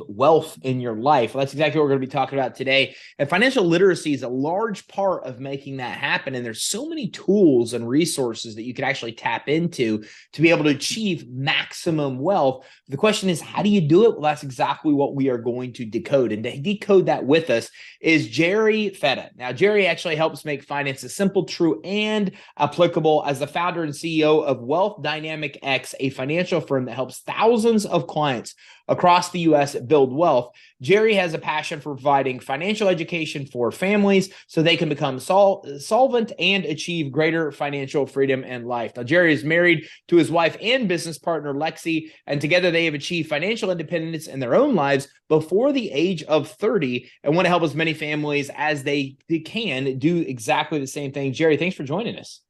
wealth in your life. Well, that's exactly what we're going to be talking about today. And financial literacy is a large part of making that happen. And there's so many tools and resources that you can actually tap into to be able to achieve maximum wealth. The question is, how do you do it? Well, that's exactly what we are going to decode. And to decode that with us is Jerry Fetta. Now, Jerry actually helps make finances simple, true, and applicable as the founder and CEO of Wealth Dynamic X, a financial firm that helps thousands of clients across the U.S. build wealth. Jerry has a passion for providing financial education for families so they can become solvent and achieve greater financial freedom in life. Now, Jerry is married to his wife and business partner, Lexi, and together they have achieved financial independence in their own lives before the age of 30 and want to help as many families as they can do exactly the same thing. Jerry, thanks for joining us.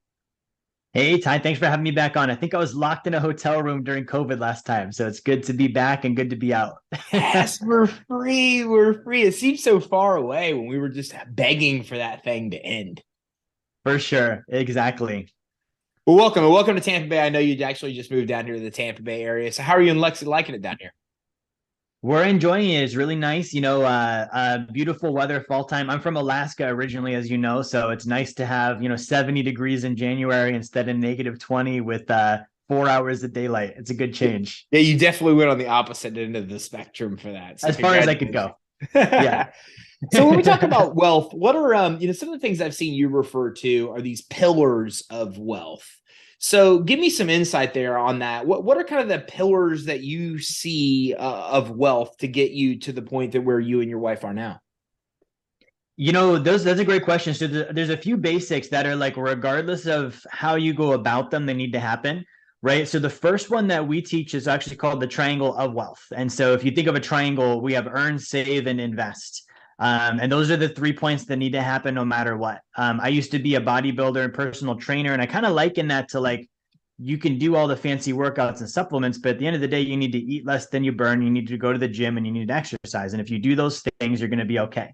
Hey, Ty, thanks for having me back on. I think I was locked in a hotel room during COVID last time, so it's good to be back and good to be out. Yes, we're free. We're free. It seems so far away when we were just begging for that thing to end. For sure. Exactly. Well, welcome to Tampa Bay. I know you actually just moved down here to the Tampa Bay area. So how are you and Lexi liking it down here? We're enjoying it. It's really nice. Beautiful weather fall time. I'm from Alaska originally, as you know, so it's nice to have, 70 degrees in January instead of -20 with 4 hours of daylight. It's a good change. Yeah, you definitely went on the opposite end of the spectrum for that. So As far as I could go. Yeah. So when we talk about wealth, what are some of the things I've seen you refer to are these pillars of wealth. So give me some insight there on that. What are kind of the pillars that you see of wealth to get you to the point that where you and your wife are now? That's a great question. So there's a few basics that are like, regardless of how you go about them, they need to happen, right? So the first one that we teach is actually called the triangle of wealth. And so if you think of a triangle, we have earn, save, and invest. And those are the 3 points that need to happen no matter what. I used to be a bodybuilder and personal trainer, and I kind of liken that to like, you can do all the fancy workouts and supplements, but at the end of the day, you need to eat less than you burn. You need to go to the gym and you need to exercise. And if you do those things, you're going to be okay.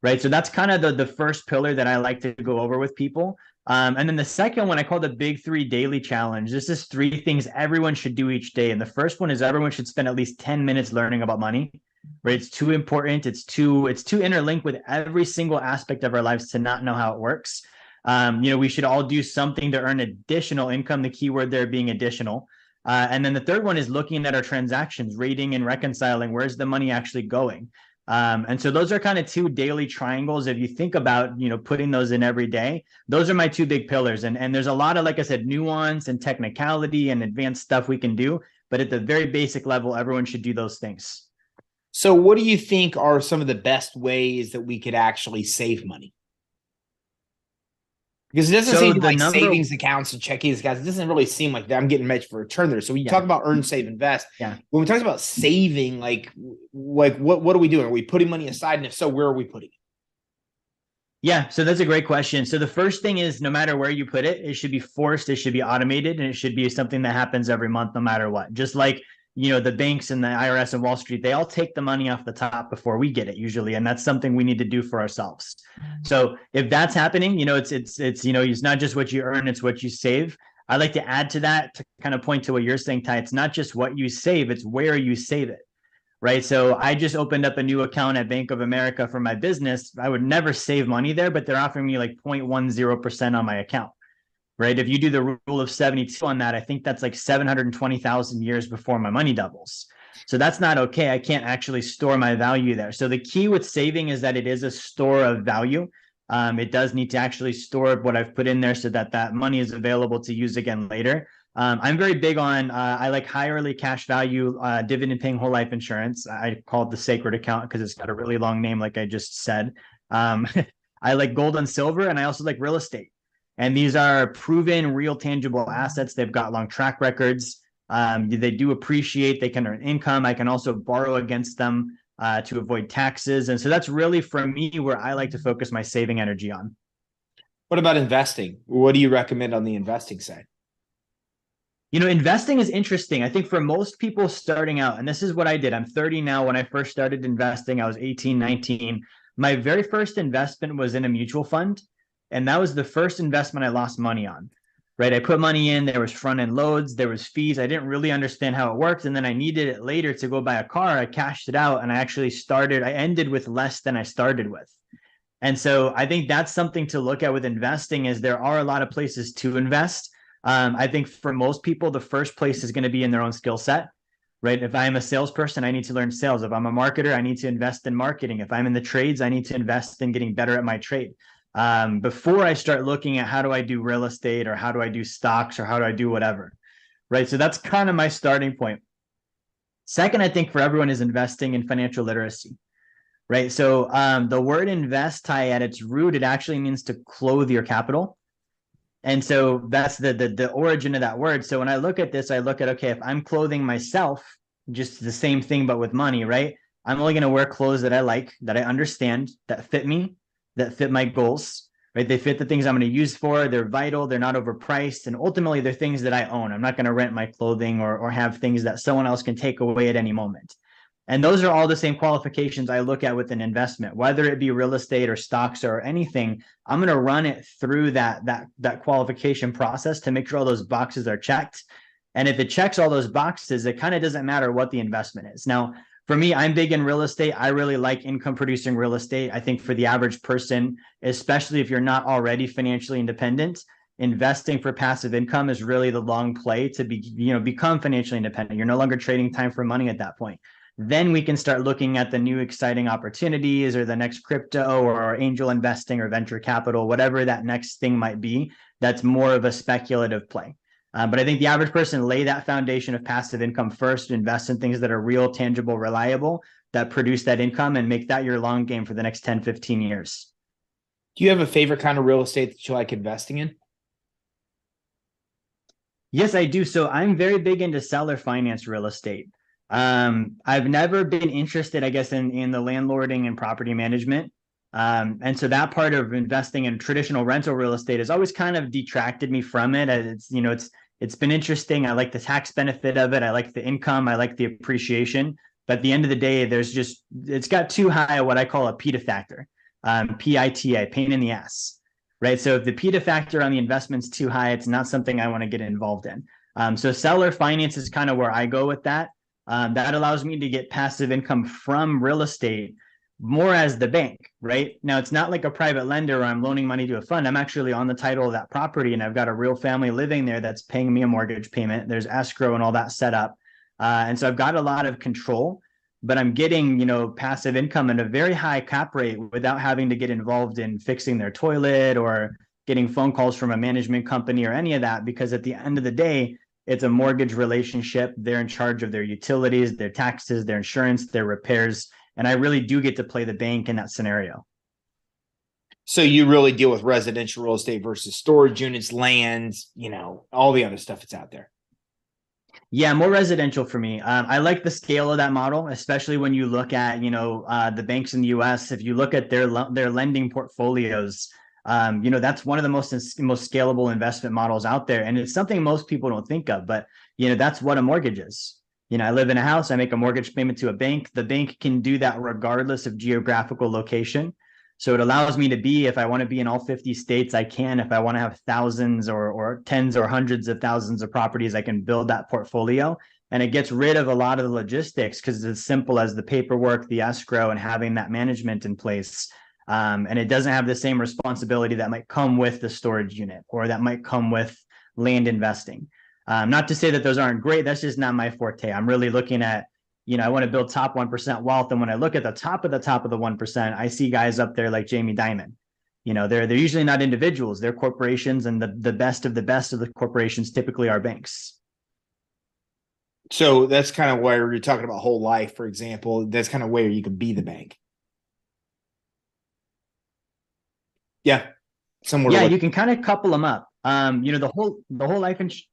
Right. So that's kind of the first pillar that I like to go over with people. And then the second one I call the big 3 daily challenge. This is 3 things everyone should do each day. And the first one is everyone should spend at least 10 minutes learning about money. Right. It's too important. It's too interlinked with every single aspect of our lives to not know how it works. We should all do something to earn additional income, the keyword there being additional. And then the third one is looking at our transactions, rating and reconciling. Where's the money actually going? And so those are kind of 2 daily triangles. If you think about, putting those in every day, those are my 2 big pillars. And there's a lot of, like I said, nuance and technicality and advanced stuff we can do. But at the very basic level, everyone should do those things. So what do you think are some of the best ways that we could actually save money? Because it doesn't seem like savings accounts and checking accounts. It doesn't really seem like that I'm getting much for a return there. So when you talk about earn, save, invest, when we talk about saving, like what are we doing? Are we putting money aside? And if so, where are we putting it? Yeah, so that's a great question. So the first thing is, no matter where you put it, it should be forced, it should be automated, and it should be something that happens every month, no matter what. Just like, the banks and the IRS and Wall Street, they all take the money off the top before we get it usually. And that's something we need to do for ourselves. So if that's happening, it's not just what you earn, it's what you save. I like to add to that to kind of point to what you're saying, Ty. It's not just what you save, it's where you save it. Right. So I just opened up a new account at Bank of America for my business. I would never save money there, but they're offering me like 0.10% on my account. Right. If you do the rule of 72 on that, I think that's like 720,000 years before my money doubles. So that's not okay. I can't actually store my value there. So the key with saving is that it is a store of value. It does need to actually store what I've put in there so that money is available to use again later. I'm very big on, I like high early cash value, dividend paying whole life insurance. I call it the sacred account because it's got a really long name, like I just said. I like gold and silver, and I also like real estate. And these are proven, real, tangible assets. They've got long track records. They do appreciate. They can earn income. I can also borrow against them to avoid taxes. And so that's really, for me, where I like to focus my saving energy on. What about investing? What do you recommend on the investing side? Investing is interesting. I think for most people starting out, and this is what I did. I'm 30 now. When I first started investing, I was 18, 19. My very first investment was in a mutual fund. And that was the first investment I lost money on, right? I put money in, there was front end loads, there was fees. I didn't really understand how it worked. And then I needed it later to go buy a car. I cashed it out and I ended with less than I started with. And so I think that's something to look at with investing is there are a lot of places to invest. I think for most people, the first place is going to be in their own skill set, right? If I'm a salesperson, I need to learn sales. If I'm a marketer, I need to invest in marketing. If I'm in the trades, I need to invest in getting better at my trade. Before I start looking at how do I do real estate or how do I do stocks or how do I do whatever, right? So that's kind of my starting point. Second, I think for everyone is investing in financial literacy. Right. So the word invest, Ty, at its root, it actually means to clothe your capital. And so that's the origin of that word. So when I look at this, I look at, okay, if I'm clothing myself, just the same thing, but with money, right? I'm only going to wear clothes that I like, that I understand, that fit me, that fit my goals, right? They fit the things I'm going to use for. They're vital. They're not overpriced. And ultimately, they're things that I own. I'm not going to rent my clothing or have things that someone else can take away at any moment. And those are all the same qualifications I look at with an investment, whether it be real estate or stocks or anything. I'm going to run it through that qualification process to make sure all those boxes are checked. And if it checks all those boxes, it kind of doesn't matter what the investment is. Now, for me, I'm big in real estate. I really like income producing real estate. I think for the average person, especially if you're not already financially independent, investing for passive income is really the long play to become financially independent. You're no longer trading time for money at that point. Then we can start looking at the new exciting opportunities or the next crypto or angel investing or venture capital, whatever that next thing might be. That's more of a speculative play. But I think the average person lay that foundation of passive income first, invest in things that are real, tangible, reliable, that produce that income and make that your long game for the next 10, 15 years. Do you have a favorite kind of real estate that you like investing in? Yes, I do. So I'm very big into seller finance real estate. I've never been interested, I guess, in the landlording and property management. And so that part of investing in traditional rental real estate has always kind of detracted me from it. It's been interesting. I like the tax benefit of it. I like the income. I like the appreciation. But at the end of the day, it's got too high what I call a PITA factor, PITA, pain in the ass, right? So if the PITA factor on the investment's too high, it's not something I want to get involved in. So seller finance is kind of where I go with that. That allows me to get passive income from real estate more as the bank, right? Now, it's not like a private lender where I'm loaning money to a fund. I'm actually on the title of that property and I've got a real family living there that's paying me a mortgage payment. There's escrow and all that set up. And so I've got a lot of control, but I'm getting, passive income at a very high cap rate without having to get involved in fixing their toilet or getting phone calls from a management company or any of that, because at the end of the day, it's a mortgage relationship. They're in charge of their utilities, their taxes, their insurance, their repairs. And I really do get to play the bank in that scenario. So you really deal with residential real estate versus storage units, lands, all the other stuff that's out there. Yeah, more residential for me. I like the scale of that model, especially when you look at, the banks in the US. If you look at their lending portfolios, that's one of the most scalable investment models out there. And it's something most people don't think of, but, that's what a mortgage is. I live in a house, I make a mortgage payment to a bank. The bank can do that regardless of geographical location. So it allows me to be, if I want to be in all 50 states, I can. If I want to have thousands or tens or hundreds of thousands of properties, I can build that portfolio. And it gets rid of a lot of the logistics because it's as simple as the paperwork, the escrow, and having that management in place. And it doesn't have the same responsibility that might come with the storage unit or that might come with land investing. Not to say that those aren't great. That's just not my forte. I'm really looking at, I want to build top 1% wealth. And when I look at the top of the 1%, I see guys up there like Jamie Dimon. They're usually not individuals. They're corporations, and the best of the corporations typically are banks. So that's kind of where you're talking about whole life, for example. That's kind of where you could be the bank. Yeah. Somewhere. Yeah, you can kind of couple them up. The whole life insurance.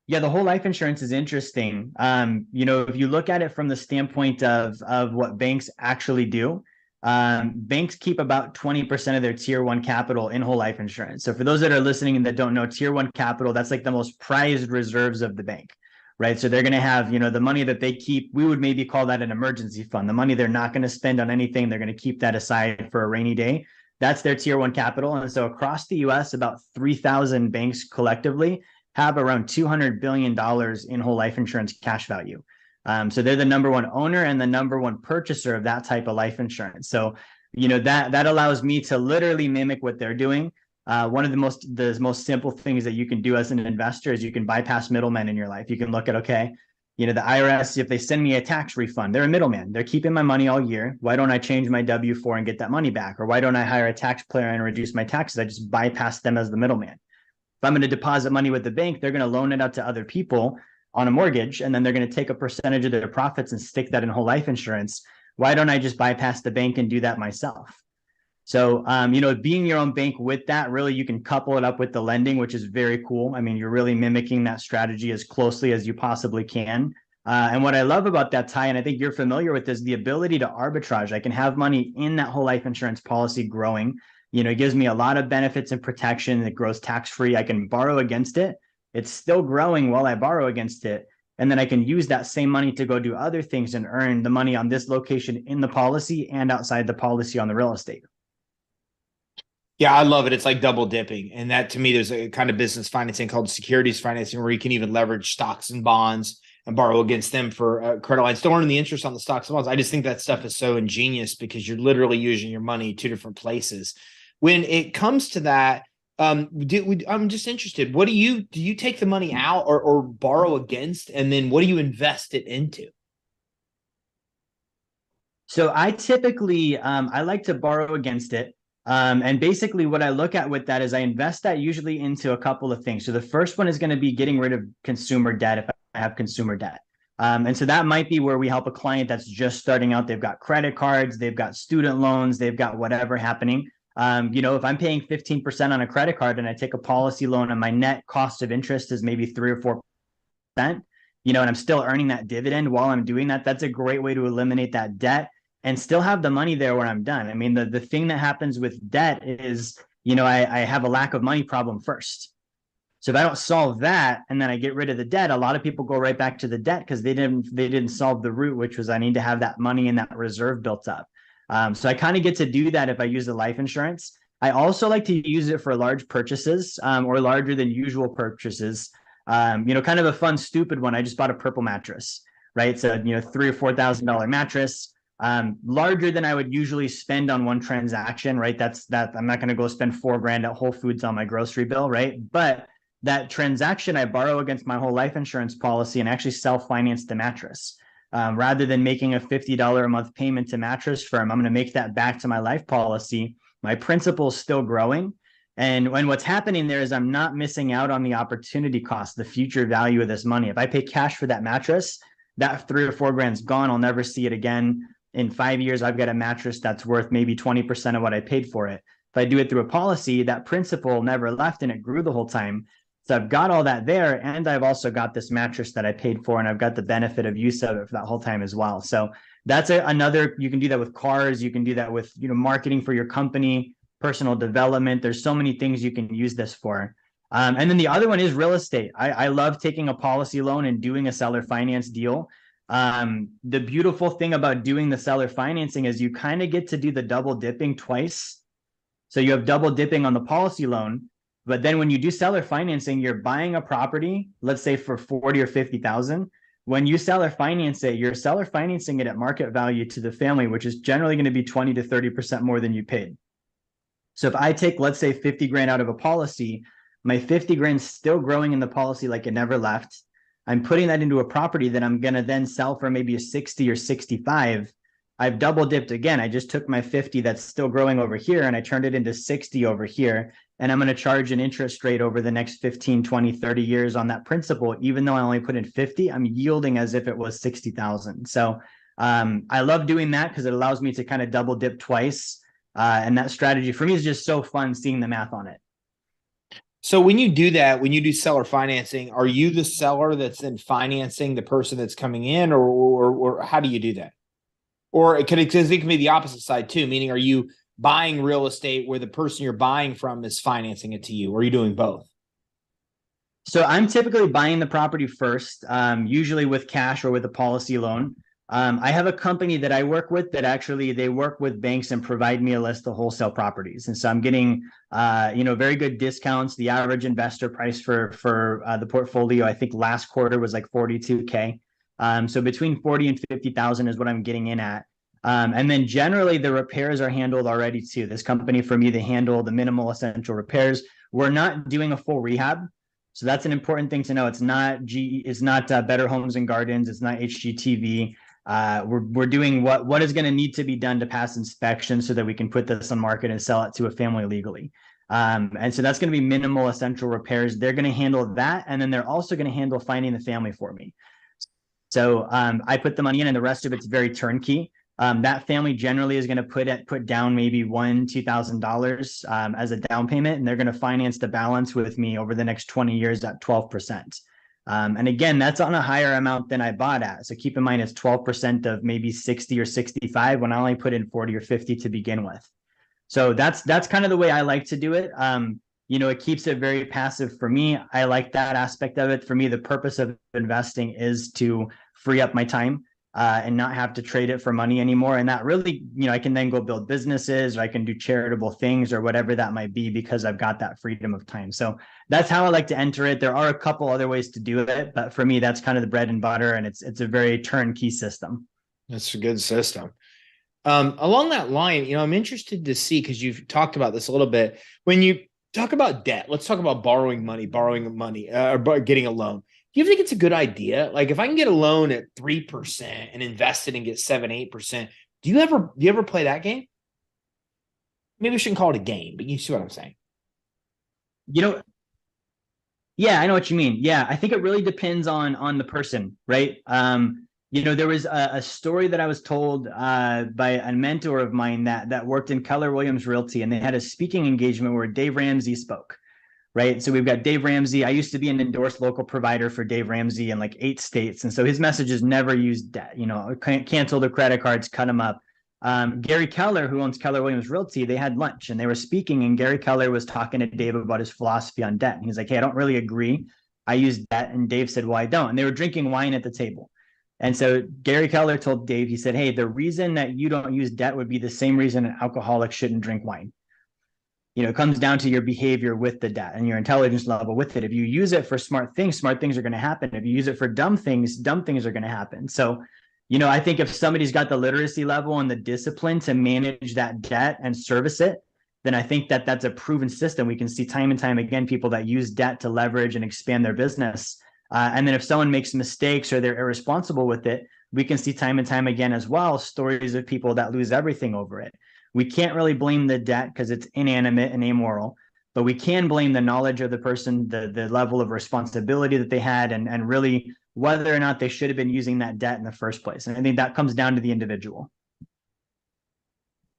Yeah, the whole life insurance is interesting. If you look at it from the standpoint of what banks actually do, banks keep about 20% of their tier one capital in whole life insurance. So for those that are listening and that don't know, tier one capital, that's like the most prized reserves of the bank, right? So they're going to have, the money that they keep, we would maybe call that an emergency fund. The money they're not going to spend on anything, they're going to keep that aside for a rainy day. That's their tier one capital. And so across the US, about 3,000 banks collectively have around $200 billion in whole life insurance cash value. So they're the number one owner and the number one purchaser of that type of life insurance. So, that allows me to literally mimic what they're doing. One of the most simple things that you can do as an investor is you can bypass middlemen in your life. You can look at, okay, the IRS, if they send me a tax refund, they're a middleman. They're keeping my money all year. Why don't I change my W-4 and get that money back? Or why don't I hire a tax planner and reduce my taxes? I just bypass them as the middleman. If I'm going to deposit money with the bank, they're going to loan it out to other people on a mortgage, and then they're going to take a percentage of their profits and stick that in whole life insurance. Why don't I just bypass the bank and do that myself? So, being your own bank with that, really, you can couple it up with the lending, which is very cool. I mean, you're really mimicking that strategy as closely as you possibly can. And what I love about that, Ty, and I think you're familiar with, is the ability to arbitrage. I can have money in that whole life insurance policy growing. It gives me a lot of benefits and protection. It grows tax-free. I can borrow against it. It's still growing while I borrow against it. And then I can use that same money to go do other things and earn the money on this location in the policy and outside the policy on the real estate. Yeah, I love it. It's like double dipping. And that, to me, there's a kind of business financing called securities financing where you can even leverage stocks and bonds and borrow against them for credit lines. Still earning the interest on the stocks and bonds. I just think that stuff is so ingenious because you're literally using your money two different places. When it comes to that, I'm just interested. What do you take the money out or borrow against? And then what do you invest it into? So I typically, I like to borrow against it. And basically what I look at with that is I invest that usually into a couple of things. So the first one is going to be getting rid of consumer debt if I have consumer debt. And so that might be where we help a client that's just starting out. They've got credit cards, they've got student loans, they've got whatever happening. If I'm paying 15% on a credit card and I take a policy loan and my net cost of interest is maybe 3 or 4%, and I'm still earning that dividend while I'm doing that, that's a great way to eliminate that debt and still have the money there when I'm done. I mean, the thing that happens with debt is, I have a lack of money problem first. So if I don't solve that and then I get rid of the debt, a lot of people go right back to the debt because they didn't solve the root, which was I need to have that money and that reserve built up. So I kind of get to do that if I use the life insurance. I also like to use it for large purchases or larger than usual purchases. Kind of a fun, stupid one. I just bought a purple mattress, right? So, $3,000 or $4,000 mattress. Larger than I would usually spend on one transaction, right? That's I'm not going to go spend $4,000 at Whole Foods on my grocery bill, right? But that transaction, I borrow against my whole life insurance policy and actually self-finance the mattress. Rather than making a $50 a month payment to mattress firm, I'm going to make that back to my life policy. My principal is still growing. And what's happening there is I'm not missing out on the opportunity cost, the future value of this money. If I pay cash for that mattress, that $3,000 or $4,000 gone. I'll never see it again. In 5 years, I've got a mattress that's worth maybe 20% of what I paid for it. If I do it through a policy, that principal never left and it grew the whole time. So I've got all that there. And I've also got this mattress that I paid for and I've got the benefit of use of it for that whole time as well. So that's another, you can do that with cars. You can do that with, marketing for your company, personal development. There's so many things you can use this for. And then the other one is real estate. I love taking a policy loan and doing a seller finance deal. The beautiful thing about doing the seller financing is you kind of get to do the double dipping twice. So you have double dipping on the policy loan, but then when you do seller financing, you're buying a property, let's say for 40 or 50,000. When you seller finance it, you're seller financing it at market value to the family, which is generally going to be 20 to 30% more than you paid. So if I take, let's say, 50 grand out of a policy, my 50 grand still growing in the policy like it never left. I'm putting that into a property that I'm going to then sell for maybe a 60 or 65. I've double dipped again. I just took my 50 that's still growing over here and I turned it into 60 over here. And I'm going to charge an interest rate over the next 15, 20, 30 years on that principal. Even though I only put in 50, I'm yielding as if it was 60,000. So I love doing that because it allows me to kind of double dip twice. And that strategy for me is just so fun seeing the math on it. So when you do that, when you do seller financing, are you the seller that's then financing the person that's coming in, or how do you do that? Or it can be the opposite side too, meaning are you buying real estate where the person you're buying from is financing it to you, or are you doing both? So I'm typically buying the property first, usually with cash or with a policy loan. I have a company that I work with that actually they work with banks and provide me a list of wholesale properties. And so I'm getting, very good discounts. The average investor price for the portfolio, I think last quarter was like 42K. So between 40 and 50,000 is what I'm getting in at. And then generally the repairs are handled already too. This company for me, they handle the minimal essential repairs. We're not doing a full rehab. So that's an important thing to know. It's not Better Homes and Gardens. It's not HGTV. We're doing what is going to need to be done to pass inspection so that we can put this on market and sell it to a family legally. And so that's going to be minimal essential repairs. They're going to handle that. And then they're also going to handle finding the family for me. So I put the money in and the rest of it's very turnkey. That family generally is going to put down maybe $2,000 as a down payment, and they're going to finance the balance with me over the next 20 years at 12%. And again, that's on a higher amount than I bought at. So keep in mind, it's 12% of maybe 60 or 65 when I only put in 40 or 50 to begin with. So that's kind of the way I like to do it. It keeps it very passive for me. I like that aspect of it. For me, the purpose of investing is to free up my time and not have to trade it for money anymore. And that really, I can then go build businesses, or I can do charitable things or whatever that might be because I've got that freedom of time. So that's how I like to enter it. There are a couple other ways to do it, but for me, that's kind of the bread and butter, and it's a very turnkey system. That's a good system. Along that line, I'm interested to see, because you've talked about this a little bit. When you talk about debt, let's talk about borrowing money, or getting a loan. Do you think it's a good idea? Like, if I can get a loan at 3% and invest it and get 7-8%, do you ever play that game? Maybe I shouldn't call it a game, but you see what I'm saying. Yeah, I know what you mean. Yeah, I think it really depends on the person, right? There was a story that I was told by a mentor of mine that worked in Keller Williams Realty, and they had a speaking engagement where Dave Ramsey spoke. Right. So we've got Dave Ramsey. I used to be an endorsed local provider for Dave Ramsey in like 8 states. And so his message is never use debt, cancel the credit cards, cut them up. Gary Keller, who owns Keller Williams Realty, they had lunch and they were speaking, and Gary Keller was talking to Dave about his philosophy on debt. And he's like, hey, I don't really agree. I use debt. And Dave said, well, I don't. And they were drinking wine at the table. And so Gary Keller told Dave, he said, hey, the reason that you don't use debt would be the same reason an alcoholic shouldn't drink wine. It comes down to your behavior with the debt and your intelligence level with it. If you use it for smart things are going to happen. If you use it for dumb things are going to happen. So, I think if somebody's got the literacy level and the discipline to manage that debt and service it, then I think that that's a proven system. We can see time and time again people that use debt to leverage and expand their business. And then if someone makes mistakes or they're irresponsible with it, we can see time and time again as well stories of people that lose everything over it. We can't really blame the debt because it's inanimate and amoral, but we can blame the knowledge of the person, the level of responsibility that they had, and really whether or not they should have been using that debt in the first place. And I think that comes down to the individual.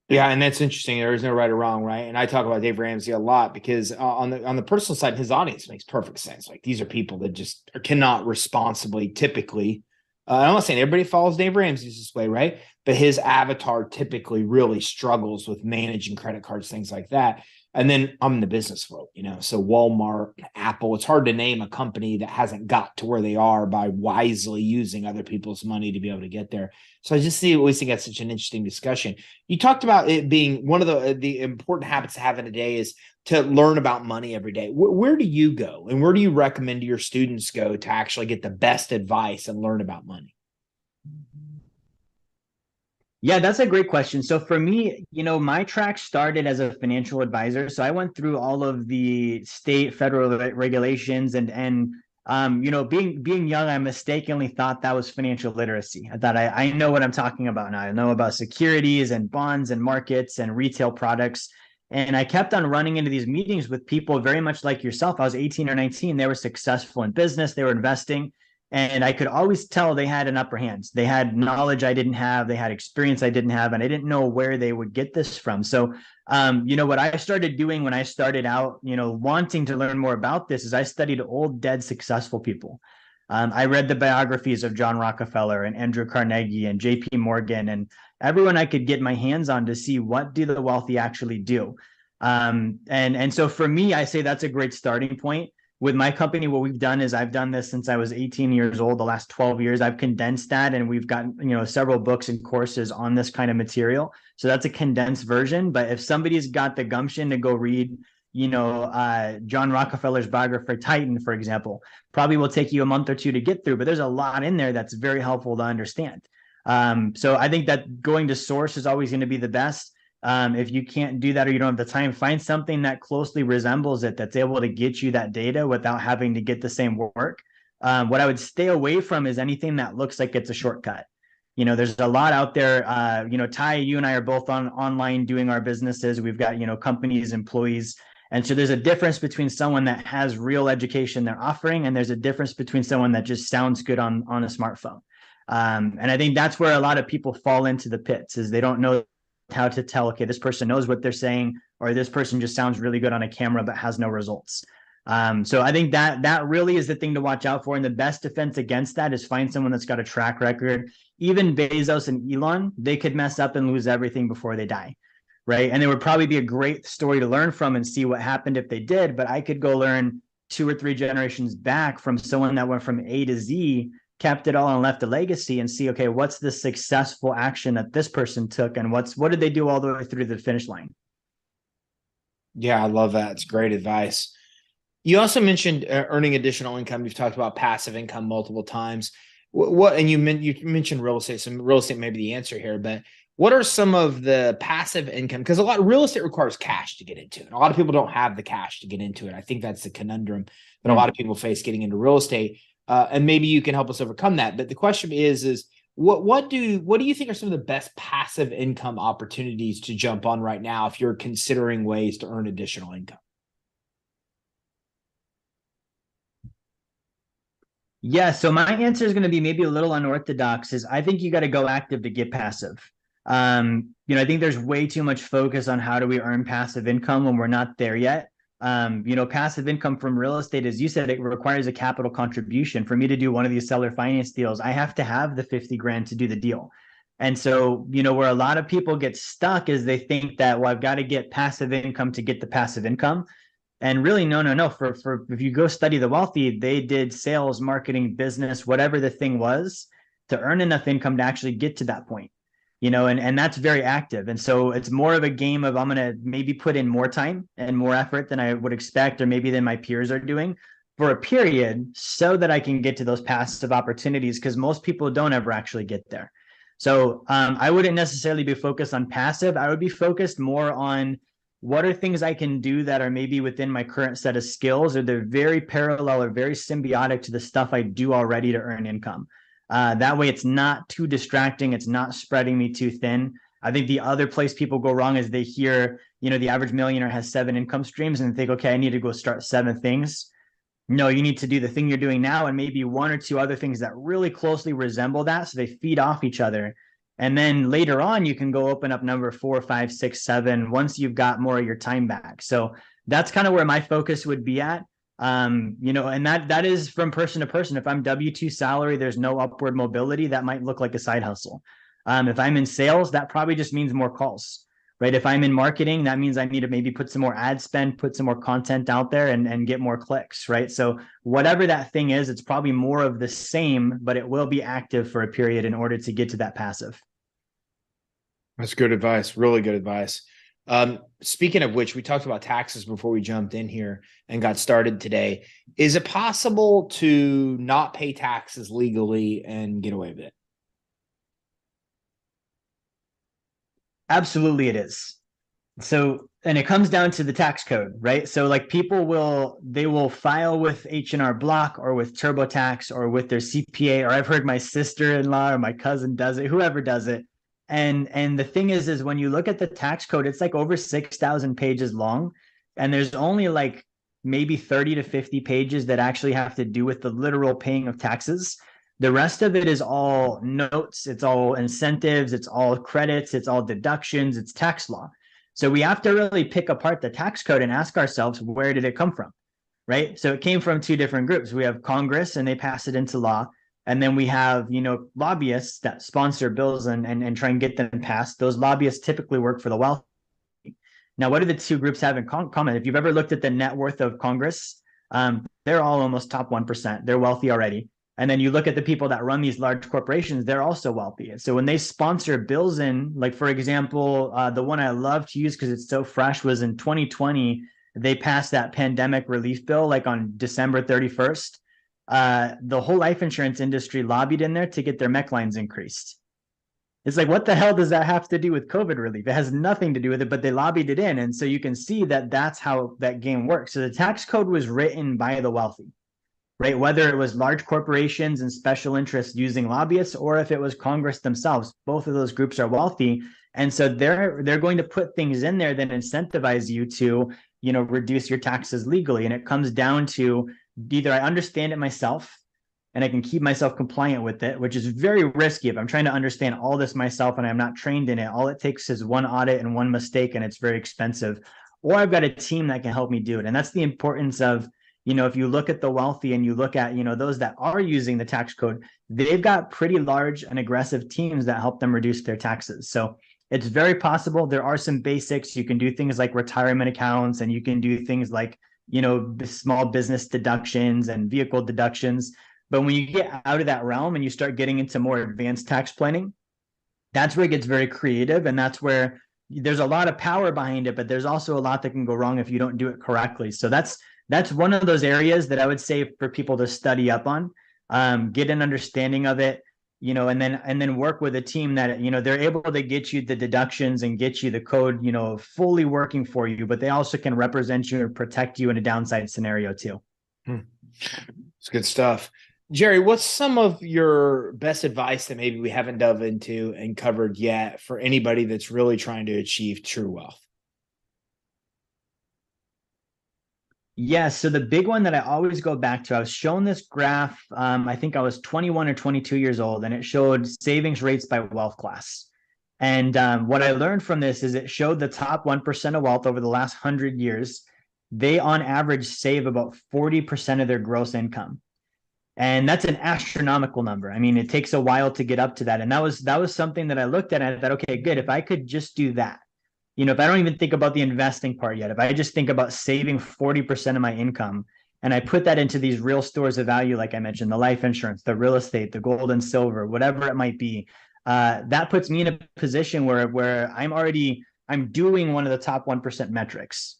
Yeah, and that's interesting. There is no right or wrong, right? And I talk about Dave Ramsey a lot because on the personal side, his audience makes perfect sense. Like, these are people that just cannot responsibly, typically. I'm not saying everybody follows Dave Ramsey's this way, right? But his avatar typically really struggles with managing credit cards, things like that. And then I'm in the business world, so Walmart, Apple, it's hard to name a company that hasn't got to where they are by wisely using other people's money to be able to get there. So I just always think that's such an interesting discussion. You talked about it being one of the important habits to have in a day is to learn about money every day. Where do you go, and where do you recommend your students go to actually get the best advice and learn about money? Yeah, that's a great question. So for me, my track started as a financial advisor. So I went through all of the state, federal regulations, and being young, I mistakenly thought that was financial literacy. I thought I know what I'm talking about now. I know about securities and bonds and markets and retail products. And I kept on running into these meetings with people very much like yourself. I was 18 or 19. They were successful in business. They were investing. And I could always tell they had an upper hand. They had knowledge I didn't have. They had experience I didn't have. And I didn't know where they would get this from. So, what I started doing when I started out, wanting to learn more about this is I studied old, dead, successful people. I read the biographies of John Rockefeller and Andrew Carnegie and JP Morgan and everyone I could get my hands on to see what do the wealthy actually do. And so for me, I say that's a great starting point. with my company, what we've done is I've done this since I was 18 years old. The last 12 years, I've condensed that, and we've got, several books and courses on this kind of material. So that's a condensed version. But if somebody's got the gumption to go read, John Rockefeller's biographer Titan, for example, probably will take you a month or two to get through, but there's a lot in there that's very helpful to understand. So I think that going to source is always going to be the best. If you can't do that or you don't have the time, find something that closely resembles it, that's able to get you that data without having to get the same work. What I would stay away from is anything that looks like it's a shortcut. There's a lot out there. Ty, you and I are both online doing our businesses. We've got, companies, employees. And so there's a difference between someone that has real education they're offering, and there's a difference between someone that just sounds good on a smartphone. And I think that's where a lot of people fall into the pits, is they don't know how to tell, okay, this person knows what they're saying, or this person just sounds really good on a camera but has no results. So I think that really is the thing to watch out for. And the best defense against that is find someone that's got a track record. Even Bezos and Elon, they could mess up and lose everything before they die, right? And it would probably be a great story to learn from and see what happened if they did. But I could go learn 2 or 3 generations back from someone that went from A to Z, kept it all and left a legacy, and see, okay, what's the successful action that this person took, and what did they do all the way through the finish line? Yeah, I love that. It's great advice. You also mentioned earning additional income. You've talked about passive income multiple times. And you mentioned real estate. Some real estate may be the answer here, but what are some of the passive income? Because a lot of real estate requires cash to get into it. And a lot of people don't have the cash to get into it. I think that's the conundrum that a lot of people face getting into real estate. And maybe you can help us overcome that. But the question is what do you think are some of the best passive income opportunities to jump on right now if you're considering ways to earn additional income? Yeah, so my answer is going to be maybe a little unorthodox. Is I think you got to go active to get passive. I think there's way too much focus on how do we earn passive income when we're not there yet. Passive income from real estate, as you said, it requires a capital contribution. For me to do one of these seller finance deals, I have to have the 50 grand to do the deal. And so, where a lot of people get stuck is they think that, well, I've got to get passive income to get the passive income. And really, no. For if you go study the wealthy, they did sales, marketing, business, whatever the thing was, to earn enough income to actually get to that point. And that's very active. And so it's more of a game of, I'm going to maybe put in more time and more effort than I would expect, or maybe than my peers are doing, for a period, so that I can get to those passive opportunities, because most people don't ever actually get there. So I wouldn't necessarily be focused on passive. I would be focused more on what are things I can do that are maybe within my current set of skills, or they're very parallel or very symbiotic to the stuff I do already to earn income. That way it's not too distracting. It's not spreading me too thin. I think the other place people go wrong is they hear, the average millionaire has 7 income streams, and think, okay, I need to go start 7 things. No, you need to do the thing you're doing now and maybe 1 or 2 other things that really closely resemble that, so they feed off each other. And then later on, you can go open up number 4, 5, 6, 7 once you've got more of your time back. So that's kind of where my focus would be at. And that is from person to person. If I'm W-2 salary, there's no upward mobility. That might look like a side hustle. If I'm in sales, that probably just means more calls, right? If I'm in marketing, that means I need to maybe put some more ad spend, put some more content out there, and get more clicks, right? So whatever that thing is, it's probably more of the same, but it will be active for a period in order to get to that passive. That's good advice. Really good advice. Speaking of which, we talked about taxes before we jumped in here and got started today. Is it possible to not pay taxes legally and get away with it? Absolutely, it is. So, and it comes down to the tax code, right? So like people will file with H&R Block or with TurboTax or with their CPA, or I've heard my sister-in-law or my cousin does it, whoever does it. And the thing is when you look at the tax code, it's like over 6,000 pages long. And there's only like maybe 30 to 50 pages that actually have to do with the literal paying of taxes. The rest of it is all notes. It's all incentives. It's all credits. It's all deductions. It's tax law. So we have to really pick apart the tax code and ask ourselves, where did it come from? Right? So it came from 2 different groups. We have Congress, and they pass it into law. And then we have, lobbyists that sponsor bills and try and get them passed. Those lobbyists typically work for the wealthy. Now, what do the 2 groups have in common? If you've ever looked at the net worth of Congress, They're all almost top 1%. They're wealthy already. And then you look at the people that run these large corporations, they're also wealthy. So when they sponsor bills in, like, for example, the one I love to use because it's so fresh was in 2020, they passed that pandemic relief bill like on December 31st. The whole life insurance industry lobbied in there to get their MEC lines increased. It's like, what the hell does that have to do with COVID relief? It has nothing to do with it, but they lobbied it in. And so you can see that that's how that game works. So the tax code was written by the wealthy, right? Whether it was large corporations and special interests using lobbyists, or if it was Congress themselves, both of those groups are wealthy. And so they're going to put things in there that incentivize you to, reduce your taxes legally. And it comes down to either I understand it myself and I can keep myself compliant with it, which is very risky. If I'm trying to understand all this myself and I'm not trained in it, all it takes is one audit and one mistake, and it's very expensive. Or I've got a team that can help me do it. And that's the importance of, if you look at the wealthy and you look at, those that are using the tax code, they've got pretty large and aggressive teams that help them reduce their taxes. So it's very possible. There are some basics. You can do things like retirement accounts, and you can do things like, small business deductions and vehicle deductions. But when you get out of that realm and you start getting into more advanced tax planning, that's where it gets very creative. And that's where there's a lot of power behind it, but there's also a lot that can go wrong if you don't do it correctly. So that's one of those areas that I would say for people to study up on, get an understanding of it, and then work with a team that, they're able to get you the deductions and get you the code, fully working for you, but they also can represent you and protect you in a downside scenario too. It's good stuff. Jerry, what's some of your best advice that maybe we haven't dove into and covered yet for anybody that's really trying to achieve true wealth? Yes. So the big one that I always go back to, I was shown this graph. I think I was 21 or 22 years old, and it showed savings rates by wealth class. And what I learned from this is it showed the top 1% of wealth over the last 100 years. They on average save about 40% of their gross income. And that's an astronomical number. I mean, it takes a while to get up to that. And that was something that I looked at and I thought, okay, good. If I could just do that, if I don't even think about the investing part yet, if I just think about saving 40% of my income and I put that into these real stores of value, like I mentioned, the life insurance, the real estate, the gold and silver, whatever it might be, that puts me in a position where I'm doing one of the top 1% metrics,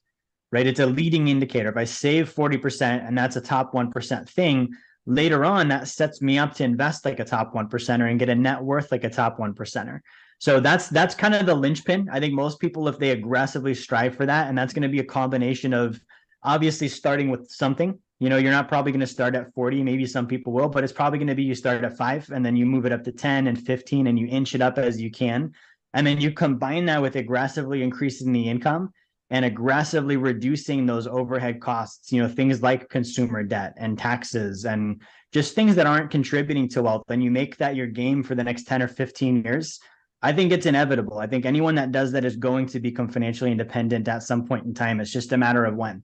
right? It's a leading indicator. If I save 40% and that's a top 1% thing, later on, that sets me up to invest like a top 1%er and get a net worth like a top 1%er. So that's kind of the linchpin. I think most people, if they aggressively strive for that, and that's going to be a combination of obviously starting with something, you're not probably going to start at 40. Maybe some people will, but it's probably going to be you start at 5 and then you move it up to 10 and 15 and you inch it up as you can. And then you combine that with aggressively increasing the income and aggressively reducing those overhead costs, things like consumer debt and taxes and just things that aren't contributing to wealth. And you make that your game for the next 10 or 15 years. I think it's inevitable. I think anyone that does that is going to become financially independent at some point in time. It's just a matter of when.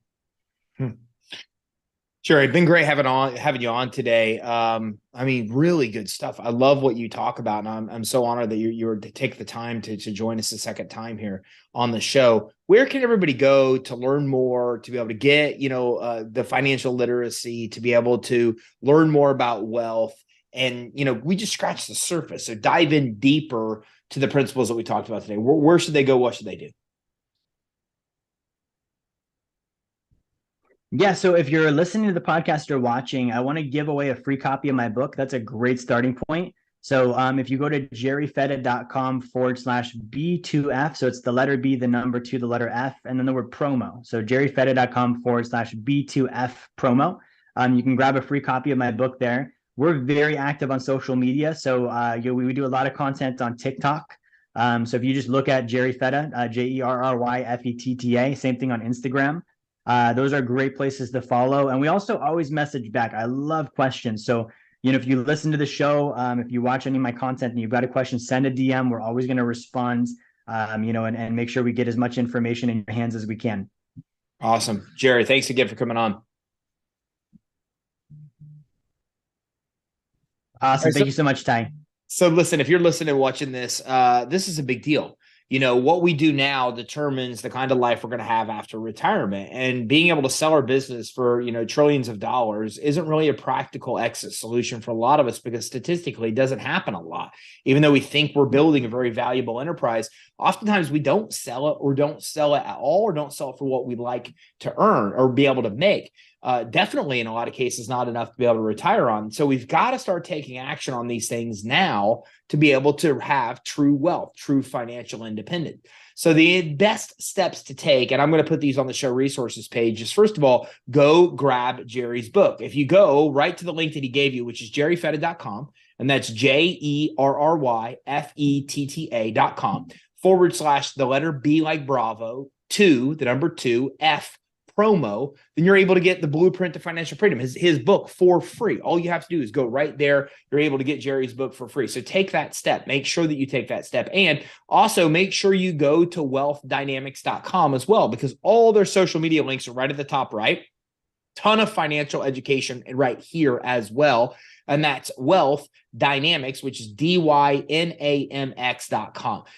Sure. It's been great having you on today. I mean, really good stuff. I love what you talk about. And I'm so honored that you were to take the time to join us a second time here on the show. Where can everybody go to learn more, to be able to get, the financial literacy, to be able to learn more about wealth? And, we just scratched the surface. So dive in deeper to the principles that we talked about today. Where should they go? What should they do? Yeah, so if you're listening to the podcast or watching, I want to give away a free copy of my book. That's a great starting point. So if you go to jerryfetta.com/B2F, so it's the letter B, the number 2, the letter F, and then the word promo. So jerryfetta.com/B2F promo. You can grab a free copy of my book there. We're very active on social media. So we do a lot of content on TikTok. So if you just look at Jerry Fetta, JERRYFETTA, same thing on Instagram. Those are great places to follow. And we also always message back. I love questions. So, if you listen to the show, if you watch any of my content and you've got a question, send a DM. We're always going to respond, and make sure we get as much information in your hands as we can. Awesome. Jerry, thanks again for coming on. Awesome. Thank you so much, Ty. So listen, if you're listening and watching this, this is a big deal. what we do now determines the kind of life we're going to have after retirement. And being able to sell our business for, trillions of dollars isn't really a practical exit solution for a lot of us, because statistically it doesn't happen a lot. Even though we think we're building a very valuable enterprise, oftentimes we don't sell it, or don't sell it at all, or don't sell it for what we'd like to earn or be able to make. Definitely in a lot of cases, not enough to be able to retire on. So we've got to start taking action on these things now to be able to have true wealth, true financial independence. So the best steps to take, and I'm going to put these on the show resources page, is first of all, go grab Jerry's book. If you go right to the link that he gave you, which is jerryfetta.com, and that's JERRYFETTA.com / the letter B like Bravo, 2, the number 2, F, promo, then you're able to get the Blueprint to Financial Freedom, his book, for free. All you have to do is go right there. You're able to get Jerry's book for free. So take that step. Make sure that you take that step. And also make sure you go to wealthdynamics.com as well, because all their social media links are right at the top right. Ton of financial education right here as well. And that's Wealth Dynamics, which is DYNAMX.com.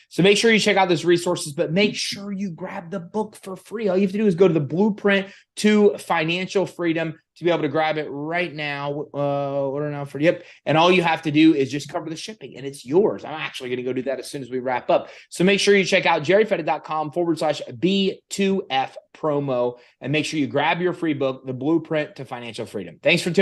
So make sure you check out those resources, but make sure you grab the book for free. All you have to do is go to the Blueprint to Financial Freedom to be able to grab it right now. Order now for, yep. And all you have to do is just cover the shipping and it's yours. I'm actually going to go do that as soon as we wrap up. So make sure you check out jerryfetta.com / B2F promo, and make sure you grab your free book, The Blueprint to Financial Freedom. Thanks for tuning in.